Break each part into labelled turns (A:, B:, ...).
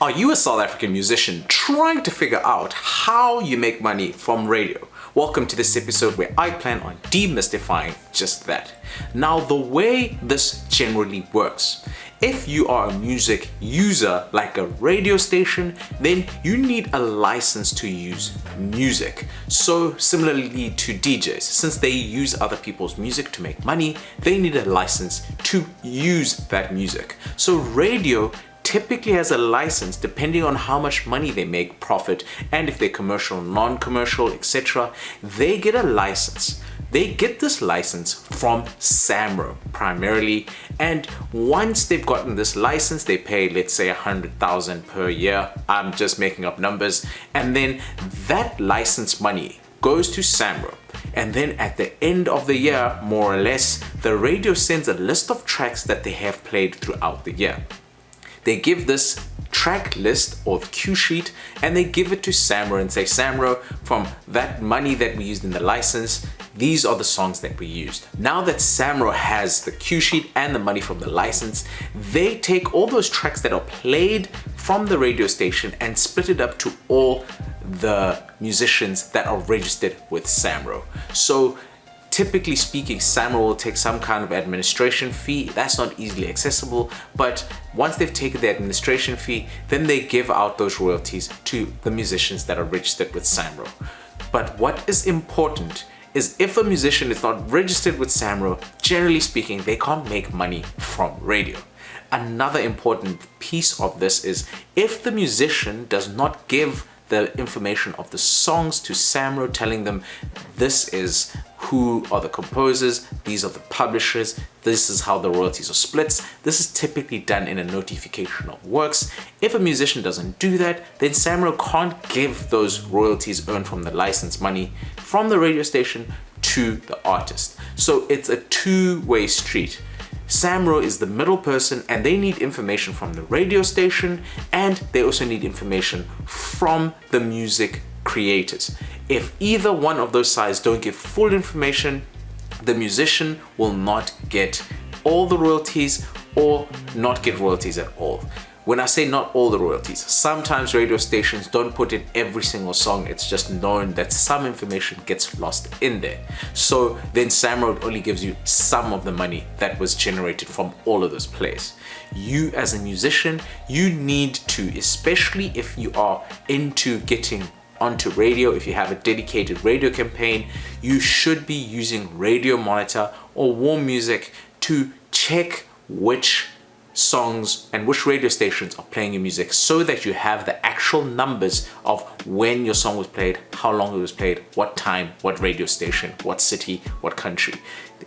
A: Are you a South African musician trying to figure out how you make money from radio? Welcome to this episode where I plan on demystifying just that. Now, the way this generally works, if you are a music user like a radio station, then you need a license to use music. So similarly to DJs, since they use other people's music to make money, they need a license to use that music. So radio typically has a license depending on how much money they make, profit, and if they're commercial, non-commercial, etc. They get a license. They get this license from SAMRO primarily, and once they've gotten this license, they pay, let's say, 100,000 per year. I'm just making up numbers, and then that license money goes to SAMRO. And then at the end of the year, more or less, the radio sends a list of tracks that they have played throughout the year. They give this track list or the cue sheet and they give it to SAMRO and say, SAMRO, from that money that we used in the license, these are the songs that we used. Now that SAMRO has the cue sheet and the money from the license, they take all those tracks that are played from the radio station and split it up to all the musicians that are registered with SAMRO. So typically speaking, SAMRO will take some kind of administration fee. That's not easily accessible, but once they've taken the administration fee, then they give out those royalties to the musicians that are registered with SAMRO. But what is important is if a musician is not registered with SAMRO, generally speaking, they can't make money from radio. Another important piece of this is if the musician does not give the information of the songs to SAMRO, telling them this is who are the composers, these are the publishers, this is how the royalties are split. This is typically done in a notification of works. If a musician doesn't do that, then SAMRO can't give those royalties earned from the license money from the radio station to the artist. So it's a two-way street. SAMRO is the middle person and they need information from the radio station and they also need information from the music creators. If either one of those sides don't give full information, the musician will not get all the royalties or not get royalties at all. When I say not all the royalties, sometimes radio stations don't put in every single song. It's just known that some information gets lost in there. So then SAMRO only gives you some of the money that was generated from all of those plays. You as a musician, you need to, especially if you are into getting onto radio, if you have a dedicated radio campaign, you should be using Radio Monitor or Warm Music to check which songs and which radio stations are playing your music so that you have the actual numbers of when your song was played, how long it was played, what time, what radio station, what city, what country.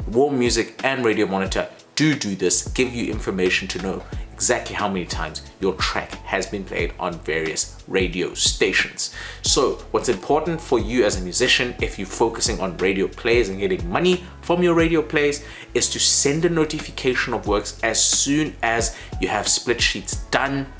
A: Warm Music and Radio Monitor do this, give you information to know exactly how many times your track has been played on various radio stations. So what's important for you as a musician, if you're focusing on radio plays and getting money from your radio plays, is to send a notification of works as soon as you have split sheets done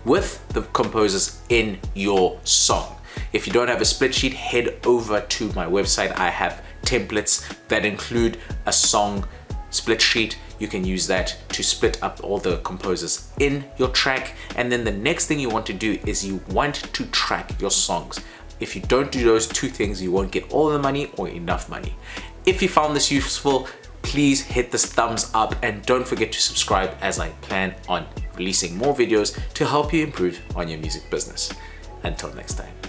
A: with the composers in your song. If you don't have a split sheet, head over to my website. I have templates that include a song split sheet. You can use that to split up all the composers in your track. And then the next thing you want to do is you want to track your songs. If you don't do those two things, you won't get all the money or enough money. If you found this useful, please hit this thumbs up and don't forget to subscribe as I plan on releasing more videos to help you improve on your music business. Until next time.